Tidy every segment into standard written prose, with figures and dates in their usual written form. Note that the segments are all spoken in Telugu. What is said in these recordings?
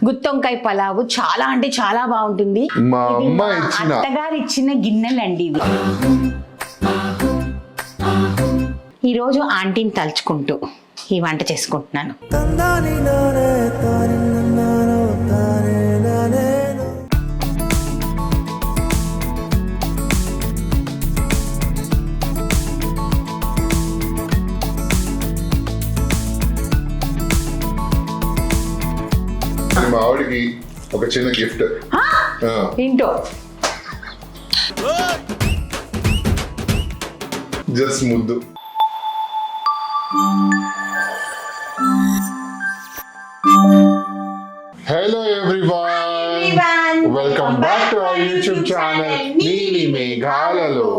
గుత్తొంకాయ పలావు చాలా అంటే చాలా బాగుంటుంది. మా అమ్మ ఇచ్చిన అత్తగారు ఇచ్చిన గిన్నెలండి ఇవి. ఈరోజు ఆంటీని తలుచుకుంటూ ఈ వంట చేసుకుంటున్నాను. మా ఆవిడకి ఒక చిన్న గిఫ్ట్. ఏంటో జస్ట్ ముద్దు. Hello everyone, welcome back to our YouTube channel నీలి మేఘాలలో.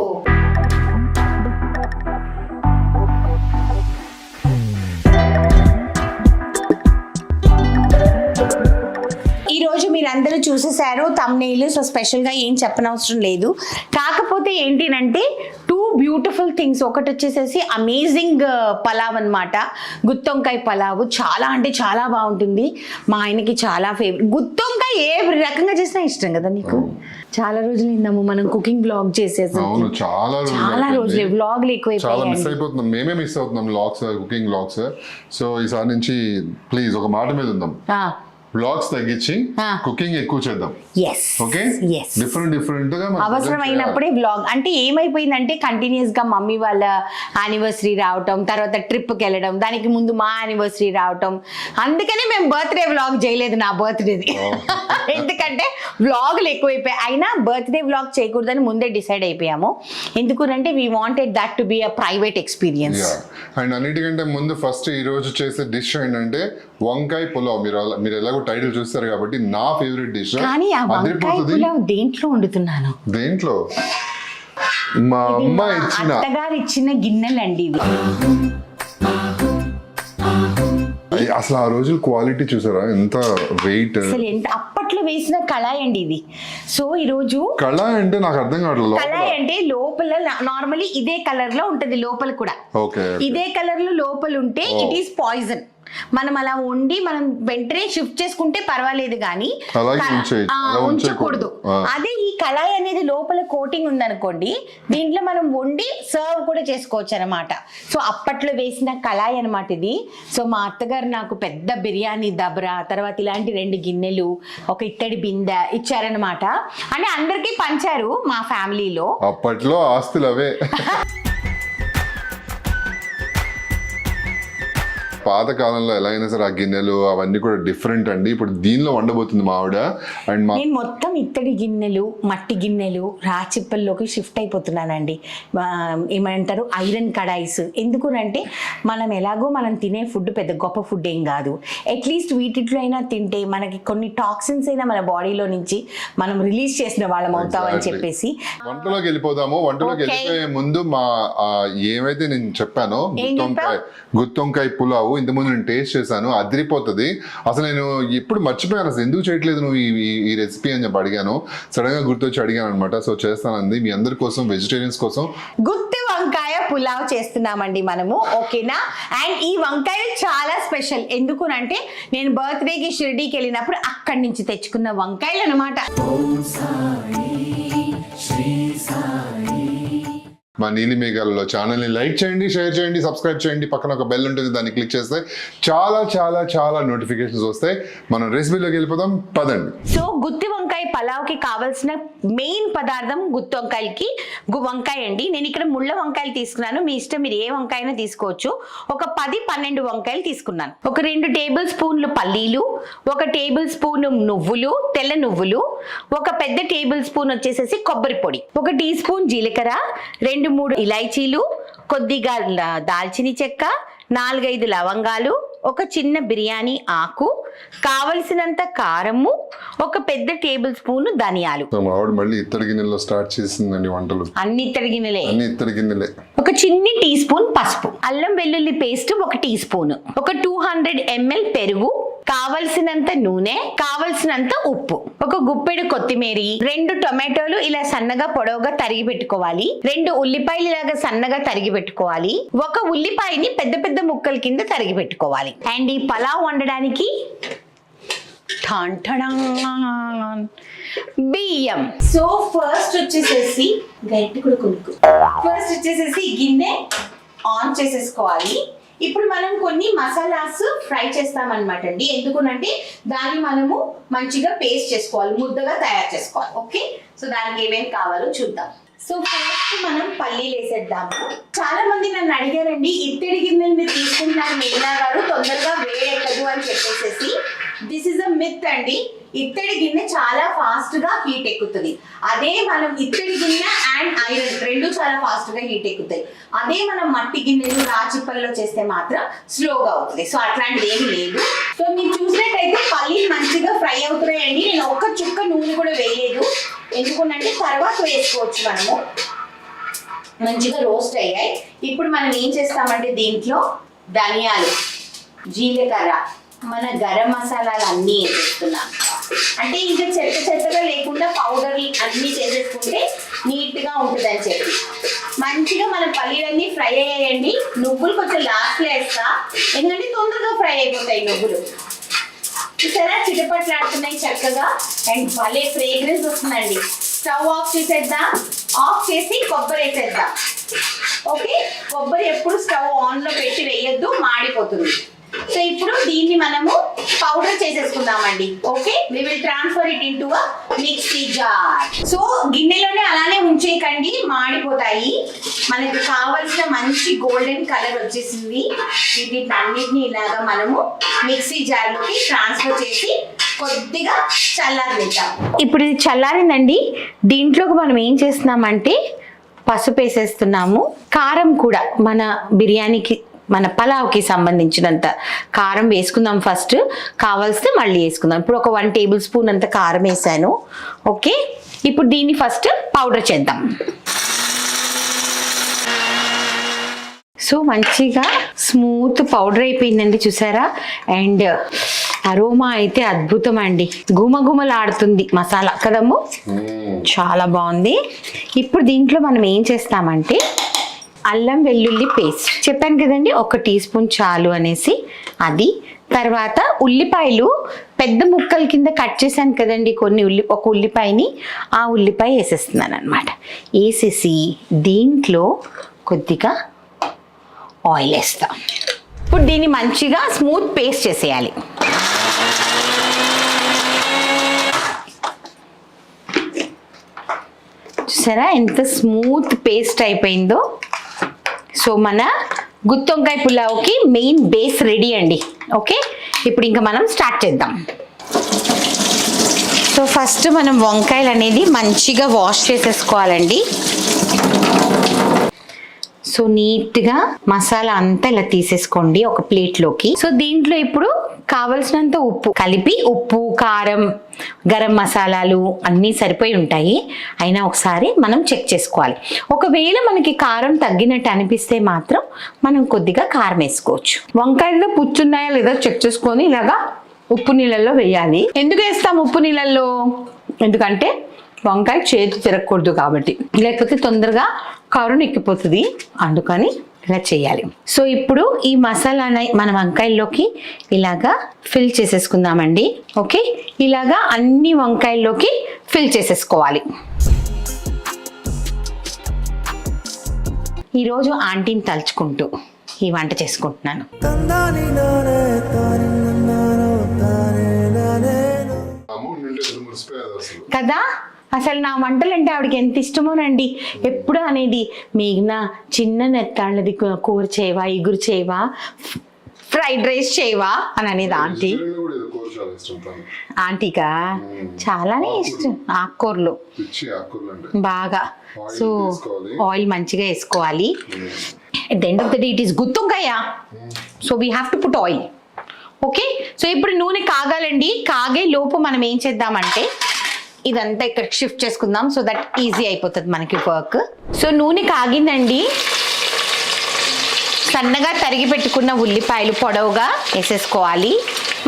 ఈ రోజు మీరందరూ చూసేసారు thumbnail, సో స్పెషల్ గా ఏం చెప్పనవసరం లేదు. కాకపోతే ఏంటినంటే టూ బ్యూటిఫుల్ థింగ్స్. ఒకటి వచ్చేసేసి అమేజింగ్ పలావ్ అన్నమాట, గుత్తొంకాయ పలావు. చాలా అంటే చాలా బాగుంటుంది. మా ఆయనకి చాలా ఫేవరెట్. గుత్తొంకాయ ఏ రకంగా చేసినా ఇష్టం కదా నీకు. చాలా రోజులు ఇందాము మనం కుకింగ్ బ్లాగ్ చేసేసి. చాలా రోజులు బ్లాగ్లు ఎక్కువైపోయాయి. మిస్ అయిపోతున్నాం, మేమే మిస్ అవుతున్నాం బ్లాగ్స్, కుకింగ్ బ్లాగ్స్. సో ఈసారి నుంచి ప్లీజ్ ఒక మాట మీద ఉందాం, బ్లాగ్స్ తగ్గించి కుకింగ్ ఎక్కువ చేద్దాం. ఓకే, డిఫరెంట్ గా అవసరమైనప్పుడే బ్లాగ్. అంటే ఏమైపోయిందంటే కంటిన్యూస్ గా మమ్మీ వాళ్ళ యానివర్సరీ రావటం, తర్వాత ట్రిప్ కి వెళ్ళడం, దానికి ముందు మా యానివర్సరీ రావటం. అందుకనే మేము బర్త్డే వ్లాగ్ చేయలేదు, నా బర్త్డేది. ఎందుకంటే వ్లాగులు ఎక్కువైపోయాయి. అయినా బర్త్డే వ్లాగ్ చేయకూడదని ముందే డిసైడ్ అయిపోయాము. ఎందుకంటే we wanted that to be a private experience. And అన్నిటికంటే ముందు ఫస్ట్ ఈ రోజు చేసే డిష్ ఏంటంటే వంకాయ పులావ్. మీరు ఎలాగో టైటిల్ చూస్తారు కాబట్టి నా ఫేవరెట్ డిష్. కానీ ఆ వంకాయ పులావ్ దేంట్లో వండుతున్నాను? దేంట్లో? మా అమ్మ ఇచ్చిన, అత్తగారు ఇచ్చిన గిన్నెలండి ఇవి. అసలు ఆ రోజు క్వాలిటీ చూసారా, ఎంత వెయిట్, అసలు ఎంత అప్పట్లో వేసిన కళాయి అండి ఇది. సో ఈ రోజు కళాయి అంటే నాకు అర్థం కావట్లేదు. కళాయి అంటే లోపల నార్మల్లీ ఇదే కలర్ లో ఉంటది, లోపల కూడా ఇదే కలర్ లో లోపల ఉంటే ఇట్ ఈస్ పాయిజన్. మనం అలా వండి మనం వెంటనే షిఫ్ట్ చేసుకుంటే పర్వాలేదు, కానీ ఉంచకూడదు. అదే ఈ కళాయి అనేది లోపల కోటింగ్ ఉందనుకోండి, దీంట్లో మనం వండి సర్వ్ కూడా చేసుకోవచ్చు అనమాట. సో అప్పట్లో వేసిన కళాయి అనమాట ఇది. సో మా అత్తగారు నాకు పెద్ద బిర్యానీ దబ్రా, తర్వాత ఇలాంటి 2 గిన్నెలు, ఒక ఇత్తడి బిందె ఇచ్చారనమాట. అంటే అందరికీ పంచారు మా ఫ్యామిలీలో. అప్పట్లో ఆస్తులు అవే. పాత కాలంలో ఎలా అయినా సరే ఆ గిన్నెలు అవన్నీ కూడా డిఫరెంట్ అండి. ఇప్పుడు దీనిలో వండబోతుంది మా ఆవిడ. అండ్ నేను మొత్తం ఇత్తడి గిన్నెలు, మట్టి గిన్నెలు, రాచిప్పల్లోకి షిఫ్ట్ అయిపోతున్నానండి. ఏమంటారు, ఐరన్ కడాయిస్. ఎందుకునంటే మనం ఎలాగో మనం తినే ఫుడ్ పెద్ద గొప్ప ఫుడ్ ఏం కాదు. అట్లీస్ట్ వీటిలో అయినా తింటే మనకి కొన్ని టాక్సిన్స్ అయినా మన బాడీలో నుంచి మనం రిలీజ్ చేసిన వాళ్ళం అవుతామని చెప్పేసి వంటలోకి వెళ్ళిపోదాము. వంటలోకి వెళ్ళిపోయే ముందు మా ఏమైతే నేను చెప్పానో గుత్తొంకాయ పులావు ఇంతకుముందు నేను టేస్ట్ చేశాను, అదిరిపోతుంది. అసలు నేను ఎప్పుడు మర్చిపోయాను, అసలు ఎందుకు చేయట్లేదు నువ్వు ఈ రెసిపీ అని చెప్పి అడిగాను. సడన్ గా గుర్తొచ్చి అడిగాను అనమాట. సో చేస్తానంది మీ అందరి కోసం, వెజిటేరియన్స్ కోసం గుత్తి వంకాయ పులావ్ చేస్తున్నామండి మనము, ఓకేనా. అండ్ ఈ వంకాయ చాలా స్పెషల్. ఎందుకునంటే నేను బర్త్డేకి షిర్డీకి వెళ్ళినప్పుడు అక్కడి నుంచి తెచ్చుకున్న వంకాయలు అనమాట. మా నీలి మేఘాలలో ఛానల్ని లైక్ చేయండి, షేర్ చేయండి, సబ్స్క్రైబ్ చేయండి. పక్కన ఒక బెల్ ఉంటుంది, దాన్ని క్లిక్ చేస్తే చాలా చాలా చాలా నోటిఫికేషన్స్ వస్తాయి. మనం రెసిపీలోకి వెళ్ళిపోదాం, పదండి. సో గుత్తి వంకాయ పలావ్కి కావాల్సిన మెయిన్ పదార్థం గుత్తి వంకాయలకి వంకాయ అండి. నేను ఇక్కడ ముళ్ళ వంకాయలు తీసుకున్నాను, మీ ఇష్టం, మీరు ఏ వంకాయనా తీసుకోవచ్చు. ఒక 10-12 వంకాయలు తీసుకున్నాను. ఒక 2 టేబుల్ స్పూన్లు పల్లీలు, ఒక టేబుల్ స్పూన్ నువ్వులు, తెల్ల నువ్వులు, ఒక పెద్ద టేబుల్ స్పూన్ వచ్చేసేసి కొబ్బరి పొడి, 1 టీ స్పూన్ జీలకర్ర, 2-3 ఇలాచీలు, కొద్దిగా దాల్చిన చెక్క, 4-5 లవంగాలు, ఒక చిన్న బిర్యానీ ఆకు, కావలసినంత కారము, ఒక పెద్ద టేబుల్ స్పూన్ ధనియాలు. మళ్ళీ ఇత్తడి గిన్నెలో స్టార్ట్ చేసిందండి వంటలు. అన్ని ఇత్తడి గిన్నెలే. ఒక చిన్ని టీ స్పూన్ పసుపు, అల్లం వెల్లుల్లి పేస్ట్ 1 టీ స్పూన్, ఒక 200 ml పెరుగు, కావలసినంత నూనె, కావలసినంత ఉప్పు, ఒక గుప్పెడు కొత్తిమీర, 2 టొమాటోలు ఇలా సన్నగా పొడవుగా తరిగి పెట్టుకోవాలి, 2 ఉల్లిపాయలు ఇలాగా సన్నగా తరిగి పెట్టుకోవాలి, 1 ఉల్లిపాయని పెద్ద పెద్ద ముక్కల కింద తరిగి పెట్టుకోవాలి. అండ్ ఈ పలావ్ వండడానికి ఠాన్ ఠడాన్. బియ్యం. సో ఫస్ట్ వచ్చేసేసి గరిటె కూడా కొనుక్కో. ఫస్ట్ వచ్చేసేసి గిన్నె ఆన్ చేసేసుకోవాలి. ఇప్పుడు మనం కొన్ని మసాలాస్ ఫ్రై చేస్తామన్నమాట అండి. ఎందుకునంటే దాన్ని మనము మంచిగా పేస్ట్ చేసుకోవాలి, ముద్దగా తయారు చేసుకోవాలి. ఓకే, సో దానికి ఏమేమి కావాలో చూద్దాం. సో ఫస్ట్ మనం పల్లీలు వేసేద్దాము. చాలా మంది నన్ను అడిగారండి, ఇత్తడి గిన్నెలు మీరు తీసుకుంటున్నారు మీనా గారు, తొందరగా వేడెక్కదు అని చెప్పేసి. దిస్ ఇస్ అ మిత్ అండి. ఇత్తడి గిన్నె చాలా ఫాస్ట్ గా హీట్ ఎక్కుతుంది. అదే మనం ఇత్తడి గిన్నె అండ్ ఐరన్ రెండు చాలా ఫాస్ట్ గా హీట్ ఎక్కుతాయి. అదే మనం మట్టి గిన్నెలు రాచిపల్లో చేస్తే మాత్రం స్లోగా అవుతుంది. సో అట్లాంటిది ఏమి లేదు. సో మీరు చూసినట్టయితే పల్లీలు మంచిగా ఫ్రై అవుతున్నాయండి. నేను ఒక్క చుక్క నూనె కూడా వేయలేదు. ఎందుకంటే తర్వాత వేసుకోవచ్చు మనము. మంచిగా రోస్ట్ అయ్యాయి. ఇప్పుడు మనం ఏం చేస్తామంటే దీంట్లో ధనియాలు, జీలకర్ర, మన గరం మసాలాలు అన్నీ వేసేస్తున్నాం. అంటే ఇంకా చెత్తగా లేకుండా పౌడర్లు అన్నీ చేసేసుకుంటే నీట్గా ఉంటుంది అని చెప్పి. మంచిగా మన పల్లీలన్నీ ఫ్రై అయ్యాయండి. నువ్వులు కొంచెం లాస్ట్లో వేస్తా, ఎందుకంటే తొందరగా ఫ్రై అయిపోతాయి నువ్వులు. చూసారా చిటపట్లాడుతున్నాయి చక్కగా, అండ్ భలే ఫ్రేగ్రెన్స్ వస్తుందండి. స్టవ్ ఆఫ్ చేసేద్దాం. ఆఫ్ చేసి కొబ్బరి వేసేద్దాం. ఓకే, కొబ్బరి ఎప్పుడు స్టవ్ ఆన్లో పెట్టి వేయొద్దు, మాడిపోతుంది. సో ఇప్పుడు దీన్ని మనము పౌడర్ చేసేసుకుందామండి. Okay, we will transfer it into a mixie jar. So గిన్నెలోనే అలానే ఉంచేయకండి, మాడిపోతాయి. మనకు కావలసిన మంచి గోల్డెన్ కలర్ వచ్చేసింది. వీటిన్నిటిని ఇలాగా మనము మిక్సీ జార్లోకి ట్రాన్స్ఫర్ చేసి కొద్దిగా చల్లారనిద్దాం. ఇప్పుడు ఇది చల్లారిందండి. దీంట్లోకి మనం ఏం చేస్తున్నామంటే పసుపు వేసేస్తున్నాము. కారం కూడా మన బిర్యానీకి, మన పలావ్కి సంబంధించినంత కారం వేసుకుందాం. ఫస్ట్ కావాల్సి మళ్ళీ వేసుకుందాం. ఇప్పుడు ఒక 1 టేబుల్ స్పూన్ అంత కారం వేసాను. ఓకే, ఇప్పుడు దీన్ని ఫస్ట్ పౌడర్ చేద్దాం. సో మంచిగా స్మూత్ పౌడర్ అయిపోయిందండి, చూసారా. అండ్ అరోమా అయితే అద్భుతం అండి, గుమగుమలాడుతుంది మసాలా కదమ్ము, చాలా బాగుంది. ఇప్పుడు దీంట్లో మనం ఏం చేస్తామంటే అల్లం వెల్లుల్లి పేస్ట్ చెప్పాను కదండి, 1 టీ స్పూన్ చాలు అనేసి. అది తర్వాత ఉల్లిపాయలు పెద్ద ముక్కల కింద కట్ చేశాను కదండి కొన్ని, ఒక ఉల్లిపాయని, ఆ ఉల్లిపాయ వేసేస్తున్నాను అనమాట. వేసేసి దీంట్లో కొద్దిగా ఆయిల్ వేస్తాం. ఇప్పుడు దీన్ని మంచిగా స్మూత్ పేస్ట్ చేసేయాలి. చూసారా ఎంత స్మూత్ పేస్ట్ అయిపోయిందో. సో మన గుత్తొంకాయ పులావ్కి మెయిన్ బేస్ రెడీ అండి. ఓకే, ఇప్పుడు ఇంకా మనం స్టార్ట్ చేద్దాం. సో ఫస్ట్ మనం వంకాయలు అనేది మంచిగా వాష్ చేసేసుకోవాలండి. సో నీట్గా మసాలా అంతా ఇలా తీసేసుకోండి ఒక ప్లేట్లోకి. సో దీంట్లో ఇప్పుడు కావలసినంత ఉప్పు కలిపి, ఉప్పు, కారం, గరం మసాలాలు అన్నీ సరిపోయి ఉంటాయి. అయినా ఒకసారి మనం చెక్ చేసుకోవాలి. ఒకవేళ మనకి కారం తగ్గినట్టు అనిపిస్తే మాత్రం మనం కొద్దిగా కారం వేసుకోవచ్చు. వంకాయల్లో పుచ్చున్నాయా లేదా చెక్ చేసుకొని ఇలాగా ఉప్పు నీళ్ళల్లో వేయాలి. ఎందుకు వేస్తాం ఉప్పు నీళ్ళల్లో? ఎందుకంటే వంకాయ చేతి తిరగకూడదు కాబట్టి, లేకపోతే తొందరగా కారం ఎక్కిపోతుంది, అందుకని ఇలా చేయాలి. సో ఇప్పుడు ఈ మసాలాని మన వంకాయల్లోకి ఇలాగా ఫిల్ చేసేసుకుందామండి. ఓకే, ఇలాగా అన్ని వంకాయల్లోకి ఫిల్ చేసేసుకోవాలి. ఈరోజు ఆంటీని తలుచుకుంటూ ఈ వంట చేసుకుంటున్నాను. కదా, అసలు నా వంటలు అంటే ఆవిడకి ఎంత ఇష్టమోనండి. ఎప్పుడు అనేది మీనా చిన్న నెత్తాళ్ళది కూర చేయవా, ఇగురు చేయవా, ఫ్రైడ్ రైస్ చేయవా అని అనేది ఆంటీ. ఆంటీకా చాలానే ఇష్టం ఆకుకూరలు బాగా. సో ఆయిల్ మంచిగా వేసుకోవాలి. At the end of the day it is guttivankaya, so we have to put oil. Okay, so ఇప్పుడు నూనె కాగాలండి. కాగే లోపు మనం ఏం చేద్దామంటే ఇదంతా ఇక్కడ షిఫ్ట్ చేసుకుందాం, సో దట్ ఈజీ అయిపోతుంది మనకి వర్క్. సో నూనె కాగిందండి. సన్నగా తరిగి పెట్టుకున్న ఉల్లిపాయలు పొడవుగా వేసేసుకోవాలి.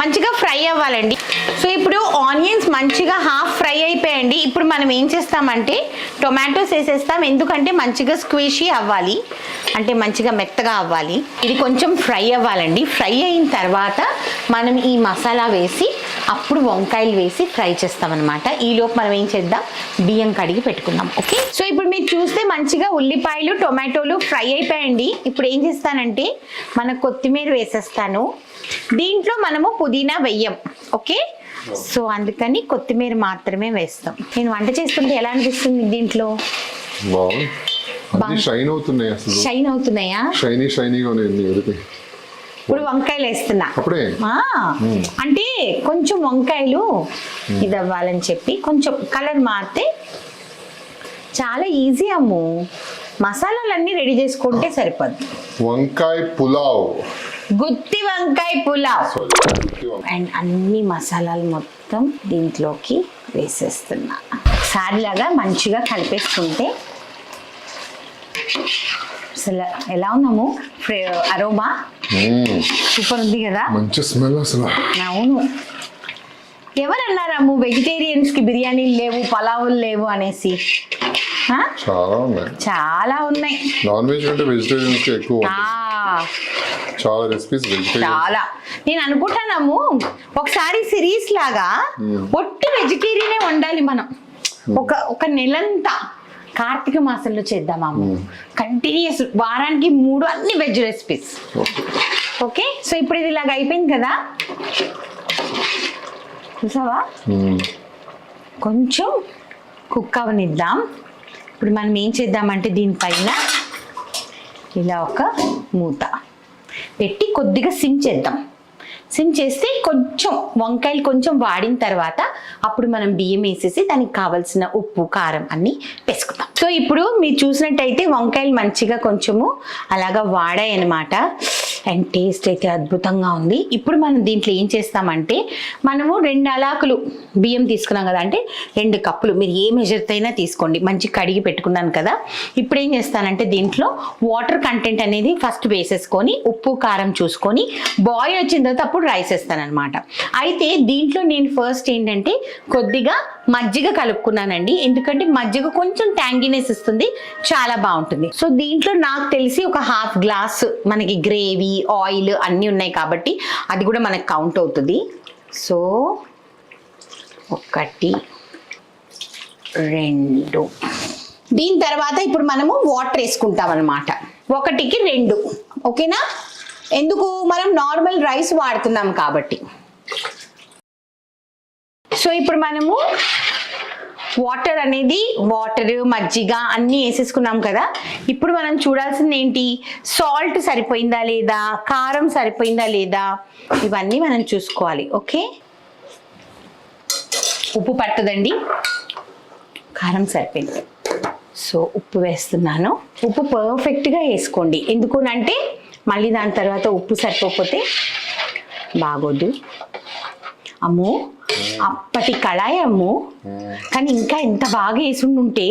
మంచిగా ఫ్రై అవ్వాలండి. సో ఇప్పుడు ఆనియన్స్ మంచిగా హాఫ్ ఫ్రై అయిపోయాయండి. ఇప్పుడు మనం ఏం చేస్తామంటే టొమాటోస్ వేసేస్తాం. ఎందుకంటే మంచిగా స్క్వీషీ అవ్వాలి, అంటే మంచిగా మెత్తగా అవ్వాలి. ఇది కొంచెం ఫ్రై అవ్వాలండి. ఫ్రై అయిన తర్వాత మనం ఈ మసాలా వేసి అప్పుడు వంకాయలు వేసి ఫ్రై చేస్తామన్నమాట. ఈలోపు మనం ఏం చేద్దాం, బియ్యం కడిగి పెట్టుకుందాం. ఓకే, సో ఇప్పుడు మీరు చూస్తే మంచిగా ఉల్లిపాయలు టొమాటోలు ఫ్రై అయిపోయాయండి. ఇప్పుడు ఏం చేస్తానంటే మన కొత్తిమీర వేసేస్తాను. దీంట్లో మనము పుదీనా వెయ్యం. ఓకే, సో అందుకని కొత్తిమీర మాత్రమే వేస్తాం. నేను వంట చేస్తుంటే ఎలా అనిపిస్తుంది దీంట్లో? షైన్ అవుతున్నాయి, అసలు షైన్ అవుతున్నాయా? షైనీగా ఉన్నాయి. ఇప్పుడు వంకాయలు వేస్తున్నా. అప్పుడే అంటే కొంచెం వంకాయలు ఇది అవ్వాలని చెప్పి కొంచెం కలర్ మారితే చాలా ఈజీ అమ్ము. మసాలాలన్నీ రెడీ చేసుకుంటే సరిపోద్ది. వంకాయ పులావ్, గుత్తి వంకాయ పులావ్. అండ్ అన్ని మసాలాలు మొత్తం దీంట్లోకి వేసేస్తున్నా. సారిలాగా మంచిగా కలిపేసుకుంటే అసలు ఎలా ఉన్నాము, అరోమా సూపర్ ఉంది కదా, మంచి స్మెల్ అసలు. అవును, ఎవరు అన్నారమ్ము వెజిటేరియన్స్ కి బిర్యానీలు లేవు పలావులు లేవు అనేసి? చాలా ఉన్నాయి, చాలా ఉన్నాయి. నాన్ వెజ్ అంటే వెజిటేరియన్స్ కి ఎక్కువ, చాలా రెసిపీస్ వెజిటేరియన్. చాలా నేను అనుకుంటాను ఒకసారి సిరీస్ లాగా ఒట్టి వెజిటేరియనే వండాలి మనం. ఒక నెలంతా కార్తీక మాసంలో చేద్దాము కంటిన్యూస్, వారానికి 3 అన్ని వెజ్ రెసిపీస్. ఓకే, సో ఇప్పుడు ఇది ఇలాగ అయిపోయింది కదా, చూసావా? కొంచెం కుక్ అవనిద్దాం. ఇప్పుడు మనం ఏం చేద్దామంటే దీనిపైన ఇలా ఒక మూత పెట్టి కొద్దిగా సిమ్ చేద్దాం. సిమ్ చేస్తే కొంచెం వంకాయలు కొంచెం వాడిన తర్వాత అప్పుడు మనం బియ్యం వేసేసి దానికి కావాల్సిన ఉప్పు కారం అన్ని వేసుకుందాం. సో ఇప్పుడు మీరు చూసినట్టయితే వంకాయలు మంచిగా కొంచెము అలాగా వాడాయి అన్నమాట. అండ్ టేస్ట్ అయితే అద్భుతంగా ఉంది. ఇప్పుడు మనం దీంట్లో ఏం చేస్తామంటే మనము 2 అలాకులు బియ్యం తీసుకున్నాం కదా, అంటే 2 కప్పులు, మీరు ఏ మెజర్తో అయినా తీసుకోండి. మంచి కడిగి పెట్టుకున్నాను కదా. ఇప్పుడు ఏం చేస్తానంటే దీంట్లో వాటర్ కంటెంట్ అనేది ఫస్ట్ వేసేసుకొని ఉప్పు కారం చూసుకొని బాయిల్ వచ్చిన తర్వాత అప్పుడు రైస్ వేస్తాను అనమాట. అయితే దీంట్లో నేను ఫస్ట్ ఏంటంటే కొద్దిగా మజ్జిగ కలుపుకున్నానండి, ఎందుకంటే మజ్జిగ కొంచెం ట్యాంగినెస్ ఇస్తుంది, చాలా బాగుంటుంది. సో దీంట్లో నాకు తెలిసి ఒక 1/2 గ్లాస్ మనకి గ్రేవీ ఆయిల్ అన్నీ ఉన్నాయి కాబట్టి అది కూడా మనకు కౌంట్ అవుతుంది. సో 1 2 దీని తర్వాత ఇప్పుడు మనము వాటర్ వేసుకుంటాం అనమాట. 1కి 2, ఓకేనా? ఎందుకు, మనం నార్మల్ రైస్ వాడుతున్నాం కాబట్టి. సో ఇప్పుడు మనము వాటర్ మజ్జిగ అన్నీ వేసేసుకున్నాం కదా. ఇప్పుడు మనం చూడాల్సింది ఏంటి, సాల్ట్ సరిపోయిందా లేదా, కారం సరిపోయిందా లేదా, ఇవన్నీ మనం చూసుకోవాలి. ఓకే, ఉప్పు పడుతుందండి, కారం సరిపోయింది. సో ఉప్పు వేస్తున్నాను. ఉప్పు పర్ఫెక్ట్గా వేసుకోండి, ఎందుకునంటే మళ్ళీ దాని తర్వాత ఉప్పు సరిపోతే బాగోదు. అమ్మో అప్పటి కళాయి అమ్ము, కానీ ఇంకా ఎంత బాగా వేసుంటే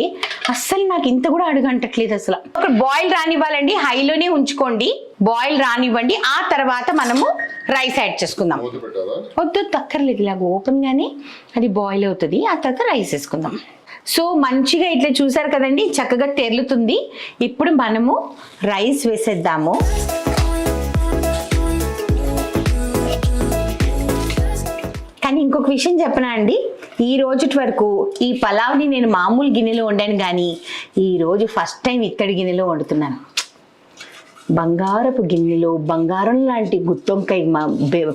అస్సలు నాకు ఇంత కూడా అడుగంటట్లేదు అసలు. ఒక బాయిల్ రానివ్వాలండి, హైలోనే ఉంచుకోండి, బాయిల్ రానివ్వండి. ఆ తర్వాత మనము రైస్ యాడ్ చేసుకుందాం. వద్దు తక్కర్లేదు, ఇలాగ ఓపెన్ గానే అది బాయిల్ అవుతుంది. ఆ తర్వాత రైస్ వేసుకుందాం. సో మంచిగా ఇట్లా చూసారు కదండి, చక్కగా తెరులుతుంది. ఇప్పుడు మనము రైస్ వేసేద్దాము. కానీ ఇంకొక విషయం చెప్పనా అండి, ఈ రోజుటి వరకు ఈ పలావ్ని నేను మామూలు గిన్నెలో వండాను, కానీ ఈరోజు ఫస్ట్ టైం ఇత్తడి గిన్నెలో వండుతున్నాను. బంగారపు గిన్నెలో బంగారం లాంటి గుత్తొంకాయ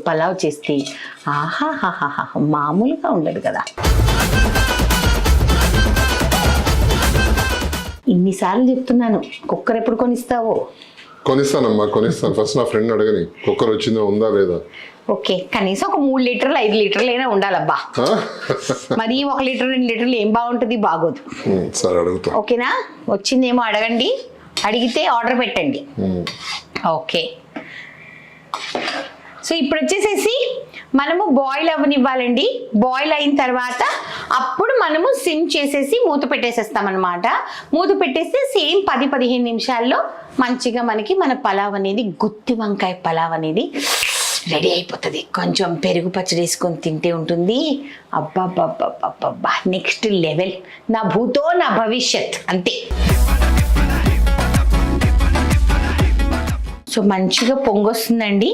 పలావ్ చేస్తే ఆహాహాహా మామూలుగా ఉండదు కదా. ఇన్నిసార్లు చెప్తున్నాను, కుక్కర్ ఎప్పుడు కొనిస్తావో? కొనిస్తానమ్మా, కొనిస్తాను. ఫస్ట్ నా ఫ్రెండ్ అడగని కుక్కర్ వచ్చిందో ఉందా లేదా. ఓకే, కనీసం ఒక 3 లీటర్లు 5 లీటర్లు అయినా ఉండాలబ్బా. మరి 1 లీటర్ 2 లీటర్లు ఏం బాగుంటుంది, బాగోదు. సరే అడుగుతా. ఓకేనా, వచ్చిందేమో అడగండి, అడిగితే ఆర్డర్ పెట్టండి. ఓకే, సో ఇప్పుడు వచ్చేసేసి మనము బాయిల్ అవ్వనివ్వాలండి. బాయిల్ అయిన తర్వాత అప్పుడు మనము సిమ్ చేసేసి మూత పెట్టేసేస్తాం అనమాట. మూత పెట్టేస్తే సేమ్ 10-15 నిమిషాల్లో మంచిగా మనకి మన పలావ్ అనేది, గుత్తి వంకాయ పలావ్ అనేది రెడీ అయిపోతుంది. కొంచెం పెరుగు పచ్చడి వేసుకొని తింటే ఉంటుంది, అబ్బా నెక్స్ట్ లెవెల్. నా భూతో నా భవిష్యత్ అంతే. సో మంచిగా పొంగొస్తుందండి.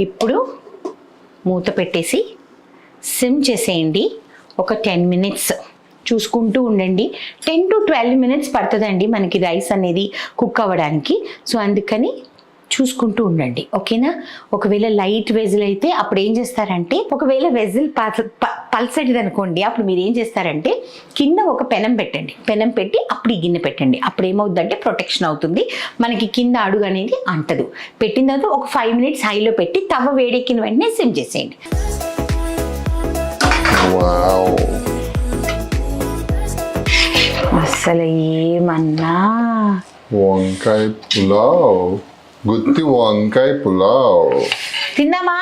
ఇప్పుడు మూత పెట్టేసి సిమ్ చేసేయండి. ఒక 10 మినిట్స్ చూసుకుంటూ ఉండండి. 10 to 12 మినిట్స్ పడుతుందండి మనకి రైస్ అనేది కుక్ అవ్వడానికి. సో అందుకని చూసుకుంటూ ఉండండి, ఓకేనా. ఒకవేళ లైట్ వెజిల్ అయితే అప్పుడు ఏం చేస్తారంటే, ఒకవేళ వెజిల్ పల్సటిది అనుకోండి, అప్పుడు మీరు ఏం చేస్తారంటే కింద ఒక పెనం పెట్టండి. పెనం పెట్టి అప్పుడు ఈ గిన్నె పెట్టండి. అప్పుడు ఏమవుతుందంటే ప్రొటెక్షన్ అవుతుంది, మనకి కింద అడుగు అనేది అంటదు. పెట్టిన తర్వాత ఒక 5 మినిట్స్ హైలో పెట్టి తవ వేడెక్కిన వెంటనే సిమ్ చేసేయండి. వావ్, అసలు ఏమన్నా వంకాయ పులావ్, గుత్తి వంకాయ పులావ్. తిందామా?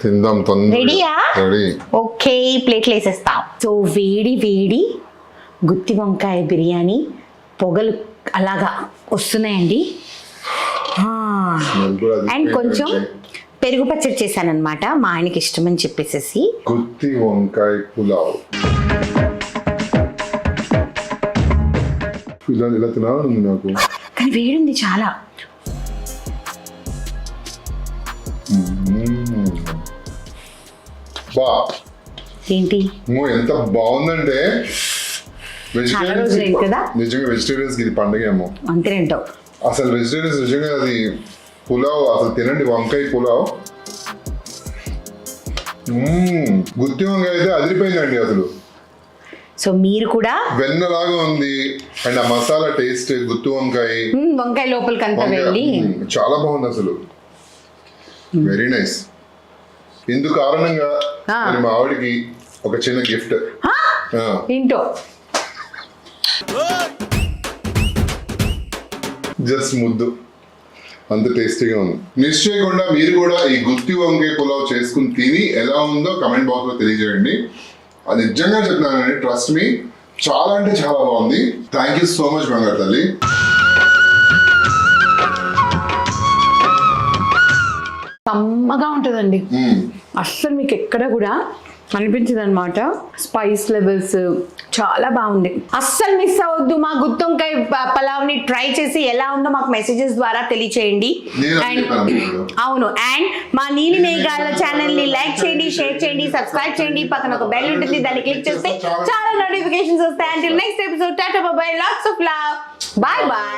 తిందాం తొందరగా. రెడీయా? రెడీ. ఓకే, ప్లేట్లు వేసేస్తాం. సో వేడి వేడి గుత్తి వంకాయ బిర్యానీ పొగలు అలాగా వస్తున్నాయండి. అండ్ కొంచెం పెరుగు పచ్చడి చేశానన్నమాట, మా ఆయనకి ఇష్టమని చెప్పేసేసి. గుత్తి వంకాయ పులావ్ ఇలా తినాలని నాకు. కానీ వేడుంది చాలా. బా, ఏంటి ఎంత బాగుందంటే చాలా రోజులైంది కదా. నిజంగా వెజిటేరియన్స్ ఇది పండుగ ఏమో అంతేంటో. అసలు వెజిటేరియన్స్ నిజంగా అది పులావ్ అసలు తినండి, వంకాయ పులావ్. గుత్తి వంకాయ అయితే అదిరిపోయిందండి అసలు. సో మీరు కూడా వెన్నలాగా ఉంది. అండ్ ఆ మసాలా టేస్ట్, గుత్తి వంకాయ వంకాయ లోపలికి అంతా వెళ్ళి చాలా బాగుంది అసలు. Very nice. ఇందుకు కారణంగా నేను మా ఆవిడకి ఒక చిన్న గిఫ్ట్. ఏంటో జస్ట్ ముద్దు, అంత టేస్టీగా ఉంది. మిస్ చేయకుండా మీరు కూడా ఈ గుత్తి వంకాయ పులావ్ చేసుకుని తిని ఎలా ఉందో కమెంట్ బాక్స్ లో తెలియజేయండి. అది నిజంగా చెప్తున్నానండి, ట్రస్ట్ మీ, చాలా అంటే చాలా బాగుంది. థ్యాంక్ యూ సో మచ్ బంగారు తల్లి. కమ్మగా ఉంటుందండి, అస్సలు మీకు ఎక్కడ కూడా అనిపించదు అనమాట. స్పైస్ లెవెల్స్ చాలా బాగుంది. అస్సలు మిస్ అవ్వద్దు. మా గుత్తొంకాయ పలావ్ని ట్రై చేసి ఎలా ఉందో మాకు మెసేజెస్ ద్వారా తెలియచేయండి. అండ్ అవును, అండ్ మా నీలి మేఘాల ఛానల్ ని లైక్ చేయండి, షేర్ చేయండి, సబ్స్క్రైబ్ చేయండి. పక్కన ఒక బెల్ ఉంటుంది, దాన్ని క్లిక్ చేస్తే చాలా నోటిఫికేషన్స్ వస్తాయి. Until next episode, tata bye by, lots of love, by by.